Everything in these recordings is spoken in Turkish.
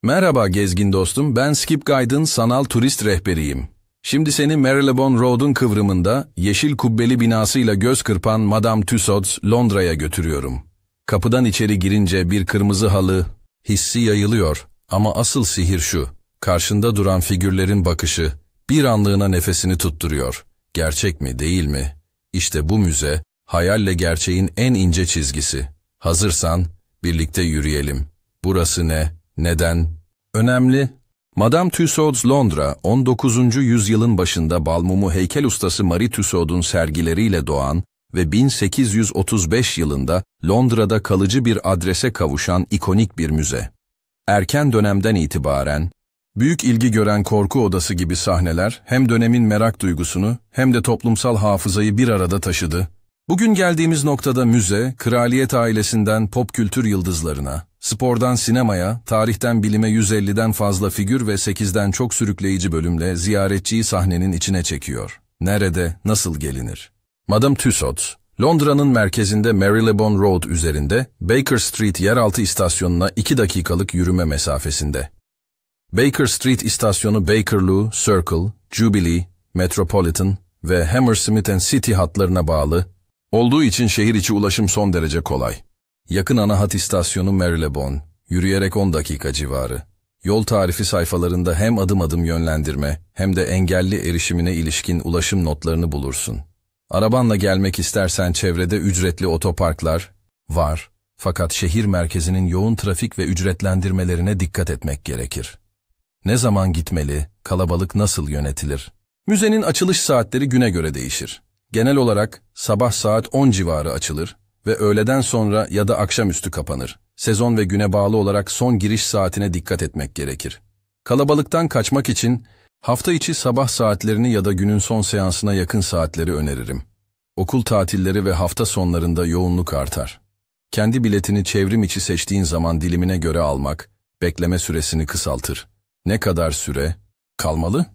Merhaba gezgin dostum, ben Skip Guide'ın sanal turist rehberiyim. Şimdi seni Marylebone Road'un kıvrımında yeşil kubbeli binasıyla göz kırpan Madame Tussauds Londra'ya götürüyorum. Kapıdan içeri girince bir kırmızı halı hissi yayılıyor ama asıl sihir şu: karşında duran figürlerin bakışı bir anlığına nefesini tutturuyor. Gerçek mi, değil mi? İşte bu müze, hayalle gerçeğin en ince çizgisi. Hazırsan birlikte yürüyelim. Burası ne? Neden? Önemli. Madame Tussauds Londra, 19. yüzyılın başında balmumu heykel ustası Marie Tussaud'un sergileriyle doğan ve 1835 yılında Londra'da kalıcı bir adrese kavuşan ikonik bir müze. Erken dönemden itibaren, büyük ilgi gören korku odası gibi sahneler hem dönemin merak duygusunu hem de toplumsal hafızayı bir arada taşıdı. Bugün geldiğimiz noktada müze, kraliyet ailesinden pop kültür yıldızlarına, spordan sinemaya, tarihten bilime 150'den fazla figür ve 8'den çok sürükleyici bölümle ziyaretçiyi sahnenin içine çekiyor. Nerede, nasıl gelinir? Madame Tussauds, Londra'nın merkezinde Marylebone Road üzerinde Baker Street yeraltı istasyonuna 2 dakikalık yürüme mesafesinde. Baker Street istasyonu Bakerloo, Circle, Jubilee, Metropolitan ve Hammersmith City hatlarına bağlı olduğu için şehir içi ulaşım son derece kolay. Yakın ana hat istasyonu Marylebone, yürüyerek 10 dakika civarı. Yol tarifi sayfalarında hem adım adım yönlendirme hem de engelli erişimine ilişkin ulaşım notlarını bulursun. Arabanla gelmek istersen çevrede ücretli otoparklar var, fakat şehir merkezinin yoğun trafik ve ücretlendirmelerine dikkat etmek gerekir. Ne zaman gitmeli, kalabalık nasıl yönetilir? Müzenin açılış saatleri güne göre değişir. Genel olarak sabah saat 10 civarı açılır ve öğleden sonra ya da akşamüstü kapanır. Sezon ve güne bağlı olarak son giriş saatine dikkat etmek gerekir. Kalabalıktan kaçmak için hafta içi sabah saatlerini ya da günün son seansına yakın saatleri öneririm. Okul tatilleri ve hafta sonlarında yoğunluk artar. Kendi biletini çevrim içi seçtiğin zaman dilimine göre almak, bekleme süresini kısaltır. Ne kadar süre kalmalı?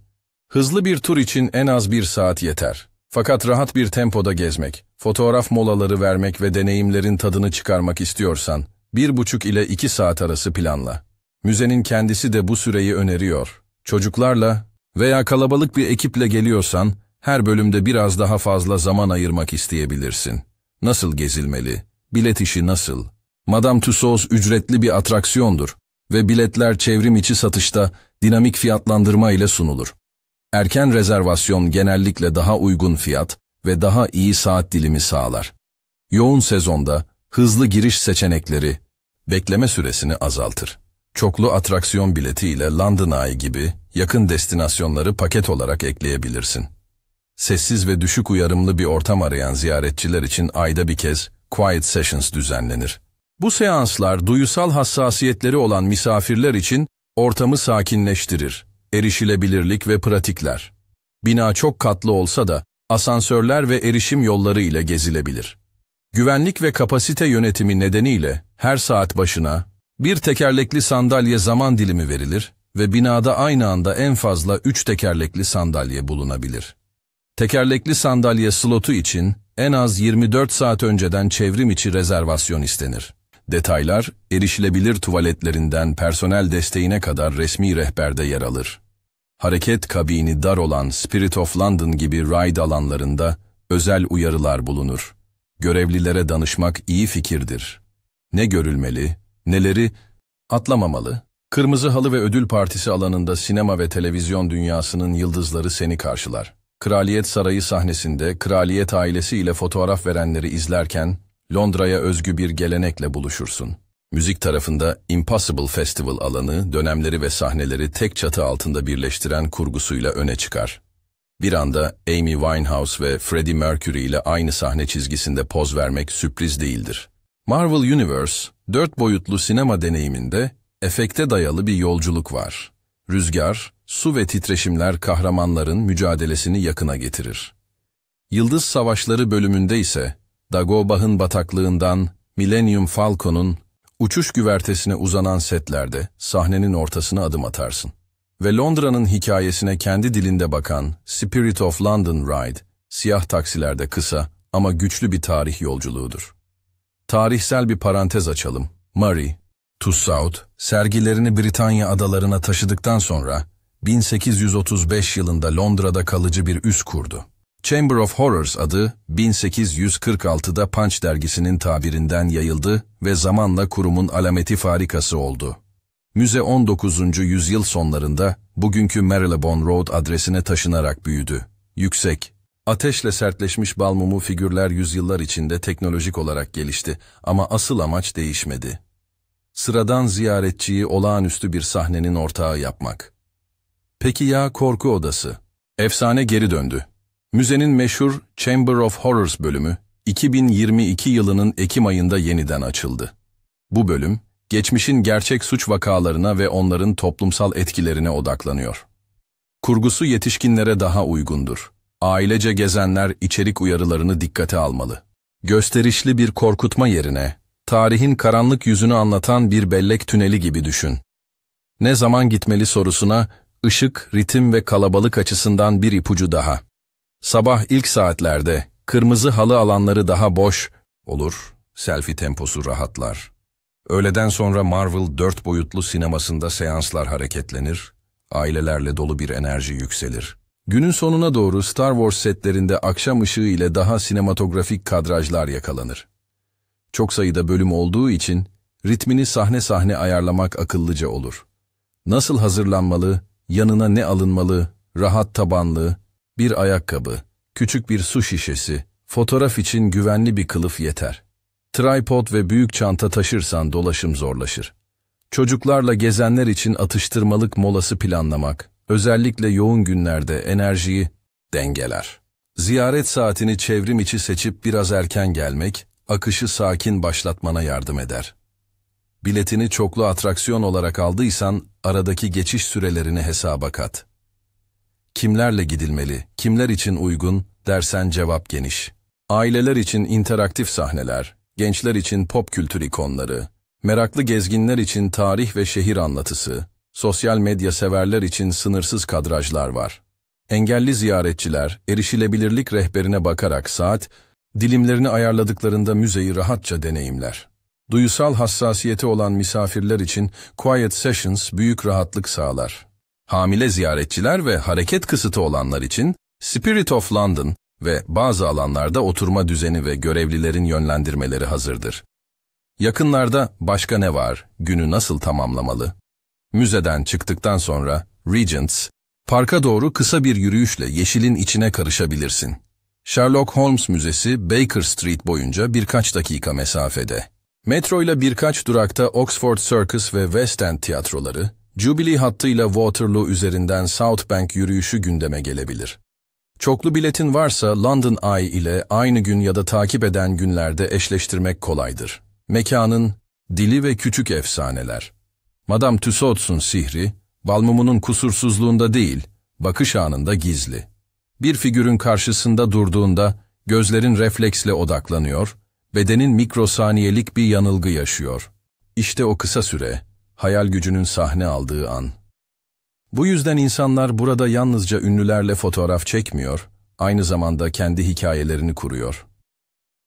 Hızlı bir tur için en az 1 saat yeter. Fakat rahat bir tempoda gezmek, fotoğraf molaları vermek ve deneyimlerin tadını çıkarmak istiyorsan, 1,5 ile 2 saat arası planla. Müzenin kendisi de bu süreyi öneriyor. Çocuklarla veya kalabalık bir ekiple geliyorsan, her bölümde biraz daha fazla zaman ayırmak isteyebilirsin. Nasıl gezilmeli? Bilet işi nasıl? Madame Tussauds ücretli bir atraksiyondur ve biletler çevrim içi satışta dinamik fiyatlandırma ile sunulur. Erken rezervasyon genellikle daha uygun fiyat ve daha iyi saat dilimi sağlar. Yoğun sezonda hızlı giriş seçenekleri bekleme süresini azaltır. Çoklu atraksiyon bileti ile London Eye gibi yakın destinasyonları paket olarak ekleyebilirsin. Sessiz ve düşük uyarımlı bir ortam arayan ziyaretçiler için ayda bir kez Quiet Sessions düzenlenir. Bu seanslar duyusal hassasiyetleri olan misafirler için ortamı sakinleştirir. Erişilebilirlik ve pratikler. Bina çok katlı olsa da asansörler ve erişim yolları ile gezilebilir. Güvenlik ve kapasite yönetimi nedeniyle her saat başına bir tekerlekli sandalye zaman dilimi verilir ve binada aynı anda en fazla 3 tekerlekli sandalye bulunabilir. Tekerlekli sandalye slotu için en az 24 saat önceden çevrim içi rezervasyon istenir. Detaylar, erişilebilir tuvaletlerinden personel desteğine kadar resmi rehberde yer alır. Hareket kabini dar olan Spirit of London gibi ride alanlarında özel uyarılar bulunur. Görevlilere danışmak iyi fikirdir. Ne görülmeli, neleri atlamamalı? Kırmızı Halı ve Ödül Partisi alanında sinema ve televizyon dünyasının yıldızları seni karşılar. Kraliyet Sarayı sahnesinde kraliyet ailesi ile fotoğraf verenleri izlerken Londra'ya özgü bir gelenekle buluşursun. Müzik tarafında Impossible Festival alanı, dönemleri ve sahneleri tek çatı altında birleştiren kurgusuyla öne çıkar. Bir anda Amy Winehouse ve Freddie Mercury ile aynı sahne çizgisinde poz vermek sürpriz değildir. Marvel Universe, 4 boyutlu sinema deneyiminde efekte dayalı bir yolculuk var. Rüzgar, su ve titreşimler kahramanların mücadelesini yakına getirir. Yıldız Savaşları bölümünde ise Dagobah'ın bataklığından Millennium Falcon'un uçuş güvertesine uzanan setlerde sahnenin ortasına adım atarsın. Ve Londra'nın hikayesine kendi dilinde bakan Spirit of London Ride, siyah taksilerde kısa ama güçlü bir tarih yolculuğudur. Tarihsel bir parantez açalım. Marie, Tussauds, sergilerini Britanya adalarına taşıdıktan sonra 1835 yılında Londra'da kalıcı bir üs kurdu. Chamber of Horrors adı 1846'da Punch dergisinin tabirinden yayıldı ve zamanla kurumun alameti farikası oldu. Müze 19. yüzyıl sonlarında bugünkü Marylebone Road adresine taşınarak büyüdü. Yüksek, ateşle sertleşmiş bal mumu figürler yüzyıllar içinde teknolojik olarak gelişti ama asıl amaç değişmedi. Sıradan ziyaretçiyi olağanüstü bir sahnenin ortağı yapmak. Peki ya korku odası? Efsane geri döndü. Müzenin meşhur Chamber of Horrors bölümü 2022 yılının Ekim ayında yeniden açıldı. Bu bölüm, geçmişin gerçek suç vakalarına ve onların toplumsal etkilerine odaklanıyor. Kurgusu yetişkinlere daha uygundur. Ailece gezenler içerik uyarılarını dikkate almalı. Gösterişli bir korkutma yerine, tarihin karanlık yüzünü anlatan bir bellek tüneli gibi düşün. Ne zaman gitmeli sorusuna, ışık, ritim ve kalabalık açısından bir ipucu daha. Sabah ilk saatlerde, kırmızı halı alanları daha boş olur, selfie temposu rahatlar. Öğleden sonra Marvel 4 boyutlu sinemasında seanslar hareketlenir, ailelerle dolu bir enerji yükselir. Günün sonuna doğru Star Wars setlerinde akşam ışığı ile daha sinematografik kadrajlar yakalanır. Çok sayıda bölüm olduğu için ritmini sahne sahne ayarlamak akıllıca olur. Nasıl hazırlanmalı, yanına ne alınmalı, rahat tabanlı, bir ayakkabı, küçük bir su şişesi, fotoğraf için güvenli bir kılıf yeter. Tripod ve büyük çanta taşırsan dolaşım zorlaşır. Çocuklarla gezenler için atıştırmalık molası planlamak, özellikle yoğun günlerde enerjiyi dengeler. Ziyaret saatini çevrim içi seçip biraz erken gelmek, akışı sakin başlatmana yardım eder. Biletini çoklu atraksiyon olarak aldıysan, aradaki geçiş sürelerini hesaba kat. Kimlerle gidilmeli, kimler için uygun dersen cevap geniş. Aileler için interaktif sahneler, gençler için pop kültür ikonları, meraklı gezginler için tarih ve şehir anlatısı, sosyal medya severler için sınırsız kadrajlar var. Engelli ziyaretçiler, erişilebilirlik rehberine bakarak saat, dilimlerini ayarladıklarında müzeyi rahatça deneyimler. Duyusal hassasiyeti olan misafirler için Quiet Sessions büyük rahatlık sağlar. Hamile ziyaretçiler ve hareket kısıtı olanlar için Spirit of London ve bazı alanlarda oturma düzeni ve görevlilerin yönlendirmeleri hazırdır. Yakınlarda başka ne var, günü nasıl tamamlamalı? Müzeden çıktıktan sonra Regents, parka doğru kısa bir yürüyüşle yeşilin içine karışabilirsin. Sherlock Holmes Müzesi Baker Street boyunca birkaç dakika mesafede. Metro ile birkaç durakta Oxford Circus ve West End tiyatroları, Jubilee hattıyla Waterloo üzerinden South Bank yürüyüşü gündeme gelebilir. Çoklu biletin varsa London Eye ile aynı gün ya da takip eden günlerde eşleştirmek kolaydır. Mekanın dili ve küçük efsaneler. Madame Tussauds'un sihri, balmumunun kusursuzluğunda değil, bakış anında gizli. Bir figürün karşısında durduğunda gözlerin refleksle odaklanıyor, bedenin mikrosaniyelik bir yanılgı yaşıyor. İşte o kısa süre, hayal gücünün sahne aldığı an. Bu yüzden insanlar burada yalnızca ünlülerle fotoğraf çekmiyor, aynı zamanda kendi hikayelerini kuruyor.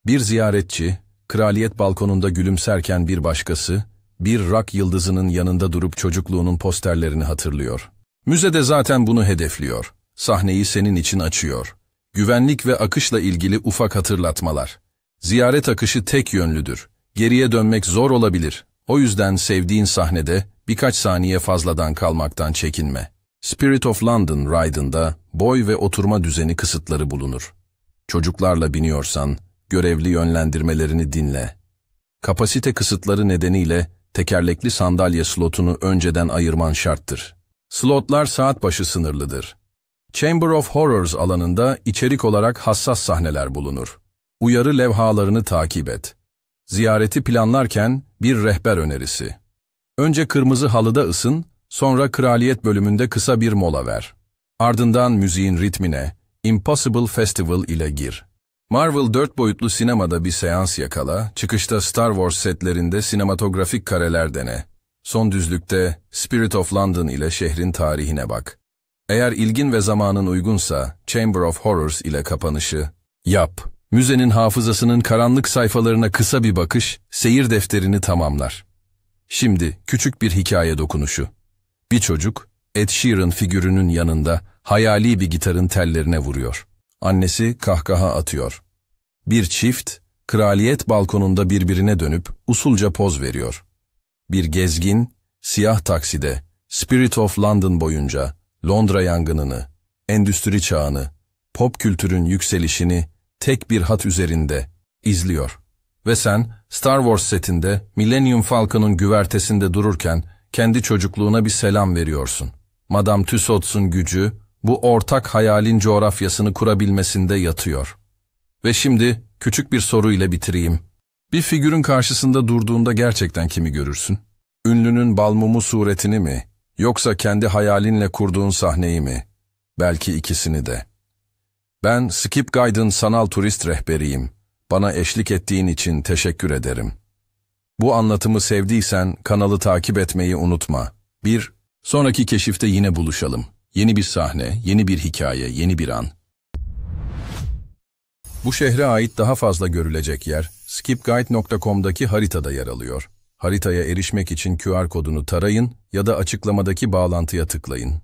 Bir ziyaretçi, kraliyet balkonunda gülümserken bir başkası, bir rock yıldızının yanında durup çocukluğunun posterlerini hatırlıyor. Müzede zaten bunu hedefliyor. Sahneyi senin için açıyor. Güvenlik ve akışla ilgili ufak hatırlatmalar. Ziyaret akışı tek yönlüdür. Geriye dönmek zor olabilir. O yüzden sevdiğin sahnede birkaç saniye fazladan kalmaktan çekinme. Spirit of London Ride'ında boy ve oturma düzeni kısıtları bulunur. Çocuklarla biniyorsan, görevli yönlendirmelerini dinle. Kapasite kısıtları nedeniyle tekerlekli sandalye slotunu önceden ayırman şarttır. Slotlar saat başı sınırlıdır. Chamber of Horrors alanında içerik olarak hassas sahneler bulunur. Uyarı levhalarını takip et. Ziyareti planlarken bir rehber önerisi. Önce kırmızı halıda ısın, sonra kraliyet bölümünde kısa bir mola ver. Ardından müziğin ritmine, Impossible Festival ile gir. Marvel 4 boyutlu sinemada bir seans yakala, çıkışta Star Wars setlerinde sinematografik kareler dene. Son düzlükte Spirit of London ile şehrin tarihine bak. Eğer ilgin ve zamanın uygunsa Chamber of Horrors ile kapanışı yap. Müzenin hafızasının karanlık sayfalarına kısa bir bakış, seyir defterini tamamlar. Şimdi küçük bir hikaye dokunuşu. Bir çocuk, Ed Sheeran figürünün yanında hayali bir gitarın tellerine vuruyor. Annesi kahkaha atıyor. Bir çift, kraliyet balkonunda birbirine dönüp usulca poz veriyor. Bir gezgin, siyah takside, Spirit of London boyunca Londra yangınını, endüstri çağını, pop kültürün yükselişini tek bir hat üzerinde izliyor. Ve sen, Star Wars setinde Millennium Falcon'un güvertesinde dururken kendi çocukluğuna bir selam veriyorsun. Madame Tussauds'un gücü, bu ortak hayalin coğrafyasını kurabilmesinde yatıyor. Ve şimdi küçük bir soruyla bitireyim. Bir figürün karşısında durduğunda gerçekten kimi görürsün? Ünlünün balmumu suretini mi? Yoksa kendi hayalinle kurduğun sahneyi mi? Belki ikisini de. Ben Skip Guide'ın sanal turist rehberiyim. Bana eşlik ettiğin için teşekkür ederim. Bu anlatımı sevdiysen kanalı takip etmeyi unutma. Bir sonraki keşifte yine buluşalım. Yeni bir sahne, yeni bir hikaye, yeni bir an. Bu şehre ait daha fazla görülecek yer, skipguide.com'daki haritada yer alıyor. Haritaya erişmek için QR kodunu tarayın ya da açıklamadaki bağlantıya tıklayın.